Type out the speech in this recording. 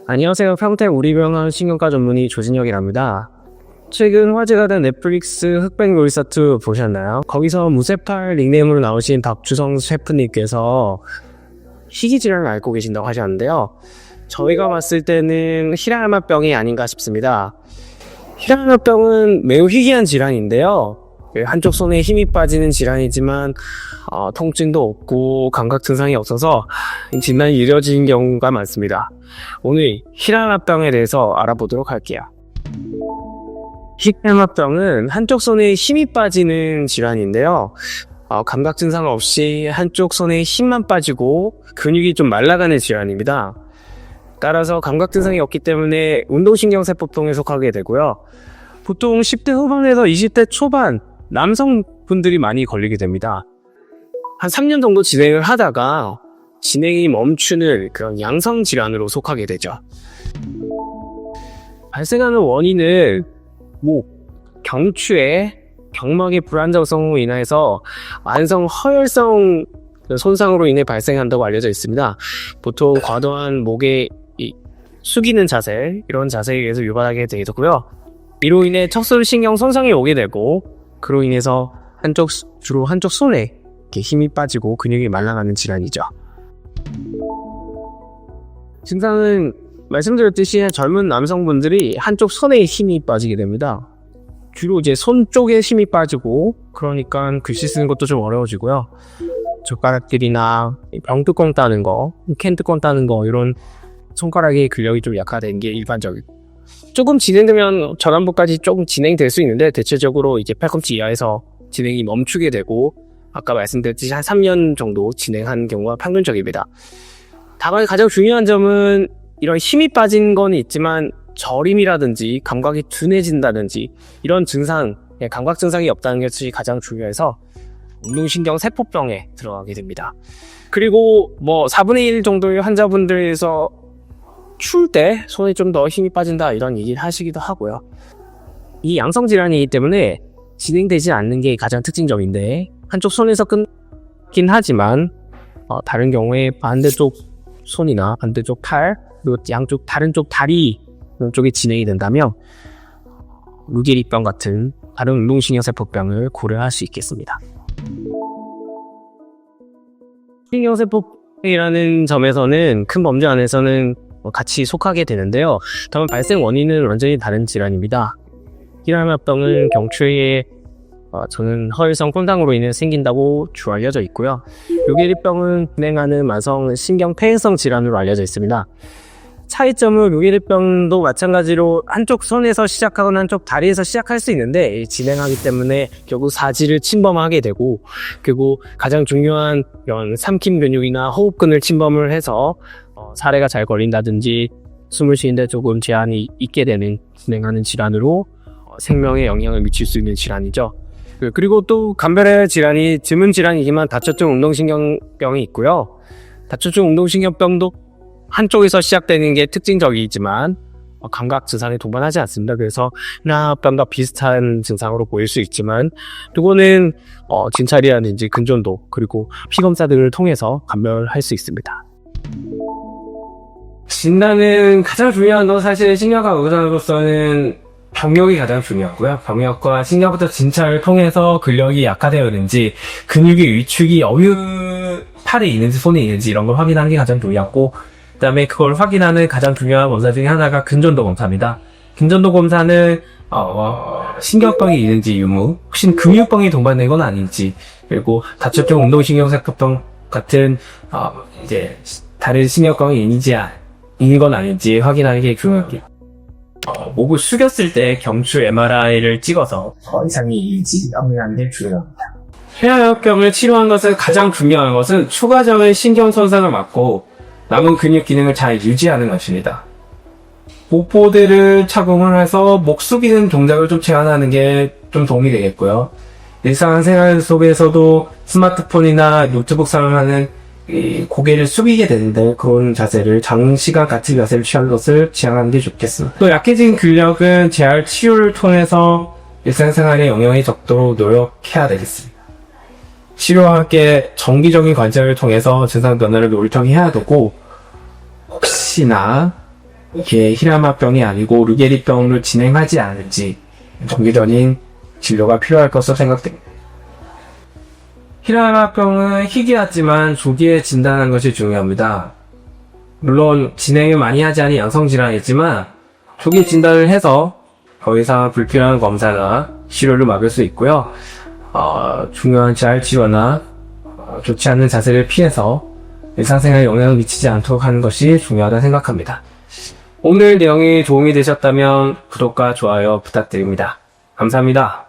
안녕하세요. 평택 우리병원 신경과 전문의 조진혁이랍니다. 최근 화제가 된 넷플릭스 흑백 요리사2 보셨나요? 거기서 무쇠팔 닉네임으로 나오신 박주성 셰프님께서 희귀질환을 앓고 계신다고 하셨는데요. 저희가 봤을 때는 히라야마병이 아닌가 싶습니다. 히라야마병은 매우 희귀한 질환인데요. 한쪽 손에 힘이 빠지는 질환이지만 통증도 없고 감각 증상이 없어서 진단이 이뤄진 경우가 많습니다. 오늘 히라야마병에 대해서 알아보도록 할게요. 히라야마병은 한쪽 손에 힘이 빠지는 질환인데요. 감각 증상 없이 한쪽 손에 힘만 빠지고 근육이 좀 말라가는 질환입니다. 따라서 감각 증상이 없기 때문에 운동신경세포병에 속하게 되고요. 보통 10대 후반에서 20대 초반 남성분들이 많이 걸리게 됩니다. 한 3년 정도 진행을 하다가 진행이 멈추는 그런 양성질환으로 속하게 되죠. 발생하는 원인은 경추에 경막의 불안정성으로 인해서 만성 허혈성 손상으로 인해 발생한다고 알려져 있습니다. 보통 과도한 목에 숙이는 자세, 이런 자세에 의해서 유발하게 되고요. 이로 인해 척수신경 손상이 오게 되고, 그로 인해서 주로 한쪽 손에 이렇게 힘이 빠지고 근육이 말라가는 질환이죠. 증상은 말씀드렸듯이 젊은 남성분들이 한쪽 손에 힘이 빠지게 됩니다. 주로 이제 손 쪽에 힘이 빠지고, 그러니까 글씨 쓰는 것도 좀 어려워지고요. 젓가락질이나 병뚜껑 따는 거, 캔뚜껑 따는 거, 이런 손가락의 근력이 좀 약화되는 게 일반적이고, 조금 진행되면 전완부까지 조금 진행될 수 있는데, 대체적으로 이제 팔꿈치 이하에서 진행이 멈추게 되고, 아까 말씀드렸듯이 한 3년 정도 진행한 경우가 평균적입니다. 다만 가장 중요한 점은 이런 힘이 빠진 건 있지만 저림이라든지 감각이 둔해진다든지 이런 증상, 감각 증상이 없다는 것이 가장 중요해서 운동신경세포병에 들어가게 됩니다. 그리고 4분의 1 정도의 환자분들에서 추울 때 손에 좀 더 힘이 빠진다 이런 얘기를 하시기도 하고요. 이 양성질환이기 때문에 진행되지 않는 게 가장 특징점인데, 한쪽 손에서 끊긴 하지만 다른 경우에 반대쪽 손이나 반대쪽 팔, 그리고 양쪽 다른 쪽 다리 쪽에 진행이 된다면 루 게리병 같은 다른 운동신경세포병을 고려할 수 있겠습니다. 신경세포병이라는 점에서는 큰 범주 안에서는 같이 속하게 되는데요. 다만 발생 원인은 완전히 다른 질환입니다. 히라야마병은 경추에 저는 허혈성 손상으로 인해 생긴다고 주로 알려져 있고요. 루 게리병은 진행하는 만성 신경폐행성 질환으로 알려져 있습니다. 차이점은 루 게리병도 마찬가지로 한쪽 손에서 시작하거나 한쪽 다리에서 시작할 수 있는데, 진행하기 때문에 결국 사지를 침범하게 되고, 그리고 가장 중요한 이런 삼킴 근육이나 호흡근을 침범을 해서 사례가 잘 걸린다든지 숨을 쉬는데 조금 제한이 있게 되는 진행하는 질환으로 생명에 영향을 미칠 수 있는 질환이죠. 그리고 또 간별의 질환이 드문 질환이지만 다초증 운동신경병이 있고요. 다초증 운동신경병도 한쪽에서 시작되는 게 특징적이지만 감각 증상이 동반하지 않습니다. 그래서 히라야마병과 비슷한 증상으로 보일 수 있지만, 이거는 진찰이라든지 근전도 그리고 피검사 등을 통해서 감별할 수 있습니다. 진단은 가장 중요한 건 사실 신경과 의사로서는 병력이 가장 중요하고요. 병력과 신경부터 진찰을 통해서 근력이 약화되어 있는지, 근육의 위축이 팔에 있는지 손에 있는지 이런 걸 확인하는 게 가장 중요하고, 그 다음에 그걸 확인하는 가장 중요한 검사 중에 하나가 근전도 검사입니다. 근전도 검사는 신경병이 있는지 유무, 혹시 근육병이 동반된 건 아닌지, 그리고 다초증 운동신경세포병 같은 이제 다른 신경병이 있는 건 아닌지 확인하는 게 중요합니다. 목을 숙였을 때 경추 MRI를 찍어서 이상이 있는지 확인하는 게 중요합니다. 히라야마병을 치료하는 것은 가장 중요한 것은 추가적인 신경 손상을 막고 남은 근육 기능을 잘 유지하는 것입니다. 목보드를 착용을 해서 목 숙이는 동작을 좀 제한하는 게 좀 도움이 되겠고요. 일상생활 속에서도 스마트폰이나 노트북 사용하는 고개를 숙이게 되는데, 그런 자세를 장시간 같은 자세를 취하는 것을 지향하는 게 좋겠습니다. 또 약해진 근력은 재활 치료를 통해서 일상생활에 영향이 적도록 노력해야 되겠습니다. 치료와 함께 정기적인 관찰을 통해서 증상 변화를 논평해야 되고, 혹시나 이게 히라마병이 아니고 루게리병으로 진행하지 않을지 정기적인 진료가 필요할 것으로 생각됩니다. 히라마병은 희귀하지만 조기에 진단하는 것이 중요합니다. 물론 진행을 많이 하지 않은 양성질환이지만 조기 진단을 해서 더 이상 불필요한 검사나 치료를 막을 수 있고요. 중요한 잘 치료나 좋지 않은 자세를 피해서 일상생활에 영향을 미치지 않도록 하는 것이 중요하다고 생각합니다. 오늘 내용이 도움이 되셨다면 구독과 좋아요 부탁드립니다. 감사합니다.